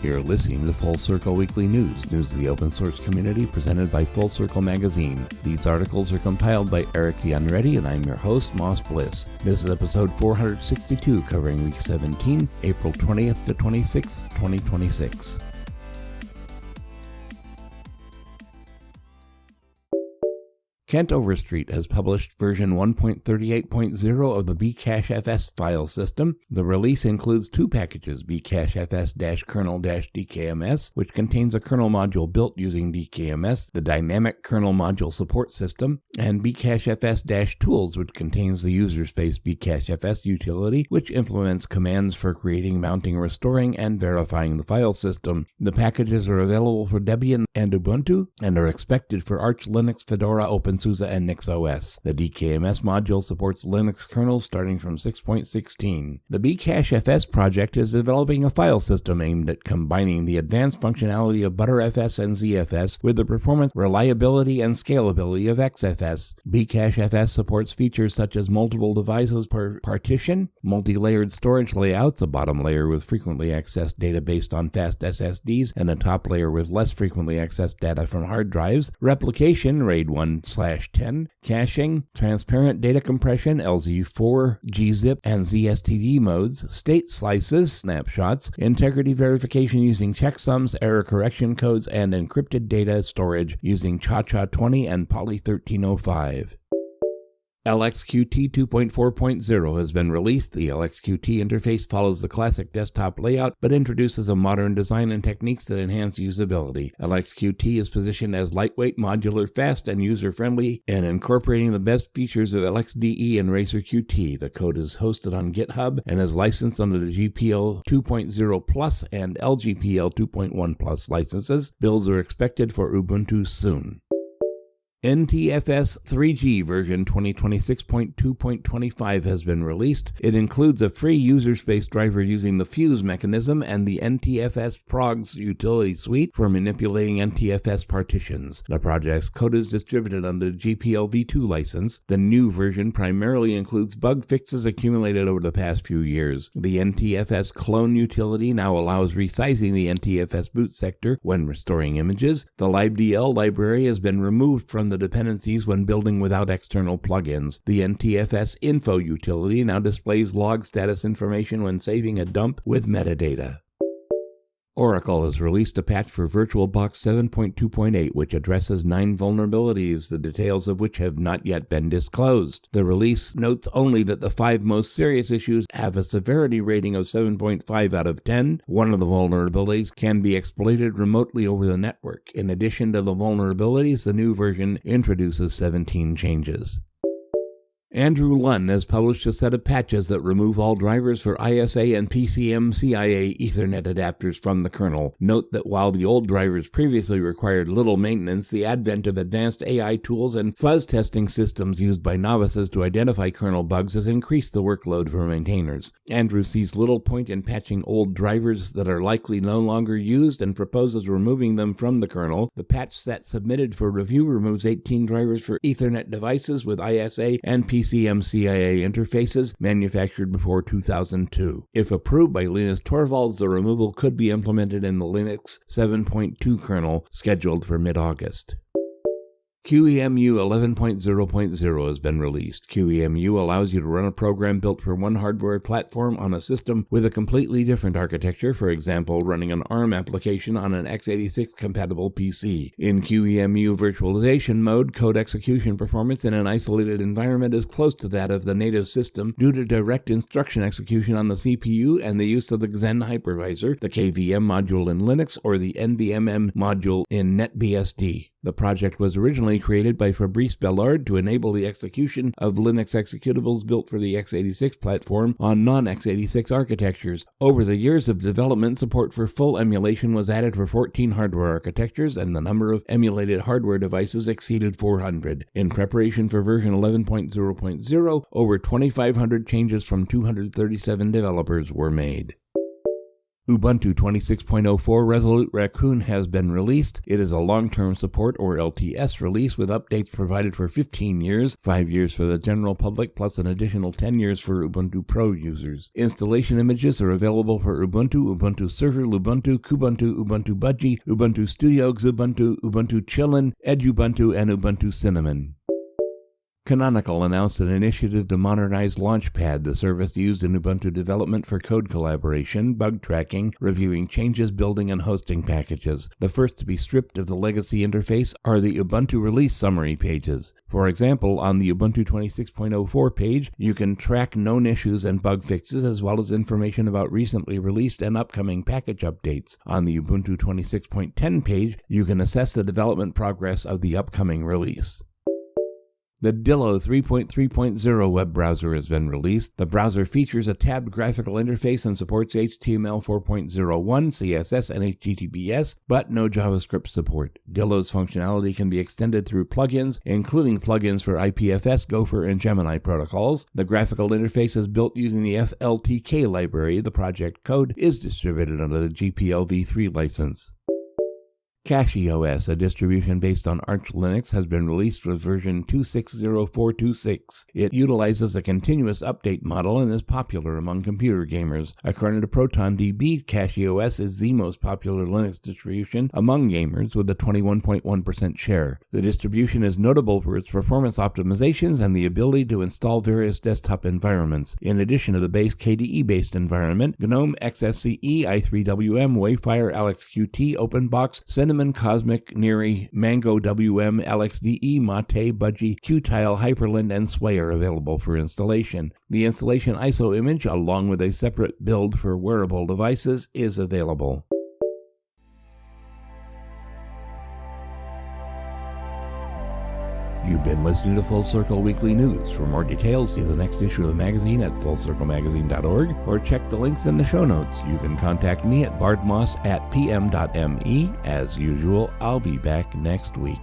You're listening to Full Circle Weekly News of the open source community presented by Full Circle Magazine. These articles are compiled by Eric the Unready, and I'm your host, Moss Bliss. This is episode 462, covering week 17, April 20th to 26th, 2026. Kent Overstreet has published version 1.38.0 of the bcachefs file system. The release includes two packages, bcachefs-kernel-dkms, which contains a kernel module built using DKMS, the dynamic kernel module support system, and bcachefs-tools, which contains the user space bcachefs utility, which implements commands for creating, mounting, restoring, and verifying the file system. The packages are available for Debian and Ubuntu, and are expected for Arch Linux, Fedora, OpenSUSE, and NixOS. The DKMS module supports Linux kernels starting from 6.16. The bcachefs project is developing a file system aimed at combining the advanced functionality of Btrfs and ZFS with the performance, reliability, and scalability of XFS. bcachefs supports features such as multiple devices per partition, multi-layered storage layouts, a bottom layer with frequently accessed data based on fast SSDs, and a top layer with less frequently accessed data from hard drives, replication, RAID 1/10, caching, transparent data compression, LZ4, gzip, and ZSTD modes, state slices, snapshots, integrity verification using checksums, error correction codes, and encrypted data storage using ChaCha20 and Poly 1305. LXQT 2.4.0 has been released. The LXQT interface follows the classic desktop layout, but introduces a modern design and techniques that enhance usability. LXQT is positioned as lightweight, modular, fast, and user-friendly, and incorporating the best features of LXDE and RacerQT. The code is hosted on GitHub and is licensed under the GPL 2.0 Plus and LGPL 2.1 Plus licenses. Builds are expected for Ubuntu soon. NTFS 3G version 2026.2.25 has been released. It includes a free user space driver using the fuse mechanism and the NTFS progs utility suite for manipulating NTFS partitions. The project's code is distributed under the GPL v2 license. The new version primarily includes bug fixes accumulated over the past few years. The NTFS clone utility now allows resizing the NTFS boot sector when restoring images. The libdl library has been removed from the dependencies when building without external plugins. The NTFS info utility now displays log status information when saving a dump with metadata. Oracle has released a patch for VirtualBox 7.2.8 which addresses 9 vulnerabilities, the details of which have not yet been disclosed. The release notes only that the 5 most serious issues have a severity rating of 7.5 out of 10. One of the vulnerabilities can be exploited remotely over the network. In addition to the vulnerabilities, the new version introduces 17 changes. Andrew Lunn has published a set of patches that remove all drivers for ISA and PCM-CIA Ethernet adapters from the kernel. Note that while the old drivers previously required little maintenance, the advent of advanced AI tools and fuzz testing systems used by novices to identify kernel bugs has increased the workload for maintainers. Andrew sees little point in patching old drivers that are likely no longer used and proposes removing them from the kernel. The patch set submitted for review removes 18 drivers for Ethernet devices with ISA and PCM-CIA interfaces manufactured before 2002. If approved by Linus Torvalds, the removal could be implemented in the Linux 7.2 kernel, scheduled for mid-August. QEMU 11.0.0 has been released. QEMU allows you to run a program built for one hardware platform on a system with a completely different architecture, for example, running an ARM application on an x86-compatible PC. In QEMU virtualization mode, code execution performance in an isolated environment is close to that of the native system due to direct instruction execution on the CPU and the use of the Xen hypervisor, the KVM module in Linux, or the NVMe module in NetBSD. The project was originally created by Fabrice Bellard to enable the execution of Linux executables built for the x86 platform on non-x86 architectures. Over the years of development, support for full emulation was added for 14 hardware architectures, and the number of emulated hardware devices exceeded 400. In preparation for version 11.0.0, over 2,500 changes from 237 developers were made. Ubuntu 26.04 Resolute Raccoon has been released. It is a long-term support or LTS release with updates provided for 15 years, 5 years for the general public, plus an additional 10 years for Ubuntu Pro users. Installation images are available for Ubuntu, Ubuntu Server, Lubuntu, Kubuntu, Ubuntu Budgie, Ubuntu Studio, Xubuntu, Ubuntu Chillin, Edubuntu, and Ubuntu Cinnamon. Canonical announced an initiative to modernize Launchpad, the service used in Ubuntu development for code collaboration, bug tracking, reviewing changes, building, and hosting packages. The first to be stripped of the legacy interface are the Ubuntu release summary pages. For example, on the Ubuntu 26.04 page, you can track known issues and bug fixes, as well as information about recently released and upcoming package updates. On the Ubuntu 26.10 page, you can assess the development progress of the upcoming release. The Dillo 3.3.0 web browser has been released. The browser features a tabbed graphical interface and supports HTML 4.01, CSS, and HTTPS, but no JavaScript support. Dillo's functionality can be extended through plugins, including plugins for IPFS, Gopher, and Gemini protocols. The graphical interface is built using the FLTK library. The project code is distributed under the GPL v3 license. CachyOS, a distribution based on Arch Linux, has been released with version 2.60426. It utilizes a continuous update model and is popular among computer gamers. According to ProtonDB, CachyOS is the most popular Linux distribution among gamers with a 21.1% share. The distribution is notable for its performance optimizations and the ability to install various desktop environments. In addition to the base KDE-based environment, GNOME, XFCE, i3WM, Wayfire, AlexQt, OpenBox, Cinnamon, Cosmic, Neri, Mango WM, LXDE, Mate, Budgie, Qtile, Hyperland, and Sway are available for installation. The installation ISO image, along with a separate build for wearable devices, is available. You've been listening to Full Circle Weekly News. For more details, see the next issue of the magazine at fullcirclemagazine.org or check the links in the show notes. You can contact me at bardmoss@pm.me. As usual, I'll be back next week.